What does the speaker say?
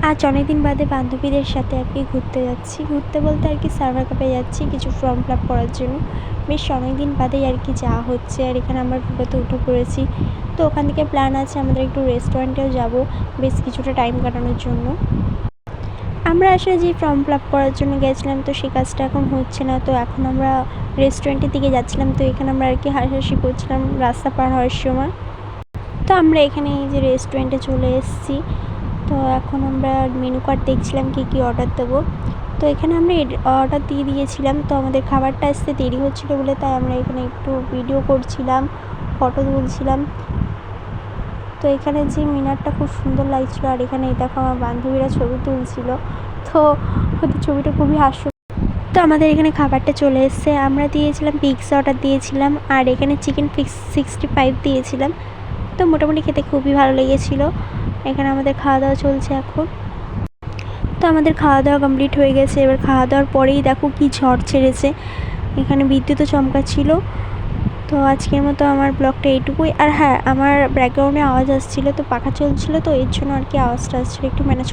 আজ অনেকদিন বাদে বান্ধবীদের সাথে আর কি ঘুরতে যাচ্ছি। ঘুরতে বলতে আর কি সার্ভার কাপে যাচ্ছি কিছু ফর্ম ফিল আপ করার জন্য। বেশ অনেকদিন বাদেই আর কি যাওয়া হচ্ছে, আর এখানে আমরা টোটোতে উঠে পড়েছি। তো ওখান থেকে প্ল্যান আছে আমাদের একটু রেস্টুরেন্টেও যাব বেশ কিছুটা টাইম কাটানোর জন্য। আমরা আসলে যে ফর্ম ফিল আপ করার জন্য গেছিলাম, তো সেই কাজটা এখন হচ্ছে না। তো এখন আমরা রেস্টুরেন্টের দিকে যাচ্ছিলাম। তো এখানে আমরা আর কি হাসাহাসি করছিলাম রাস্তা পার হওয়ার সময়। তো আমরা এখানে এই যে রেস্টুরেন্টে চলে এসেছি। তো এখন আমরা মেনু কার্ড দেখছিলাম কী কী অর্ডার দেবো। তো এখানে আমরা অর্ডার দিয়ে দিয়েছিলাম। তো আমাদের খাবারটা আসতে দেরি হচ্ছিলো বলে তাই আমরা এখানে একটু ভিডিও করছিলাম, ফটো তুলছিলাম। তো এখানে যে মিনারটা খুব সুন্দর লাগছিলো, আর এখানে দেখো আমার বান্ধবীরা ছবি তুলছিল। তো ওদের ছবিটা খুবই হাস্য। তো আমাদের এখানে খাবারটা চলে এসছে। আমরা দিয়েছিলাম পিৎজা অর্ডার দিয়েছিলাম, আর এখানে চিকেন 65 দিয়েছিলাম। তো মোটামুটি খেতে খুবই ভালো লেগেছিলো। এখানে আমাদের খাওয়া দাওয়া চলছে এখন। তো আমাদের খাওয়া দাওয়া কমপ্লিট হয়ে গেছে। এবার খাওয়া দাওয়ার পরেই দেখো কি ঝড় ছেড়েছে, এখানে বিদ্যুৎও চমকাচ্ছিল। তো আজকের মতো আমার ব্লগটা এইটুকুই। আর হ্যাঁ, আমার ব্যাকগ্রাউন্ডে আওয়াজ আসছিলো, তো পাখা চলছিলো, তো এর জন্য আর কি আওয়াজটা আসছিলো, একটু ম্যানেজ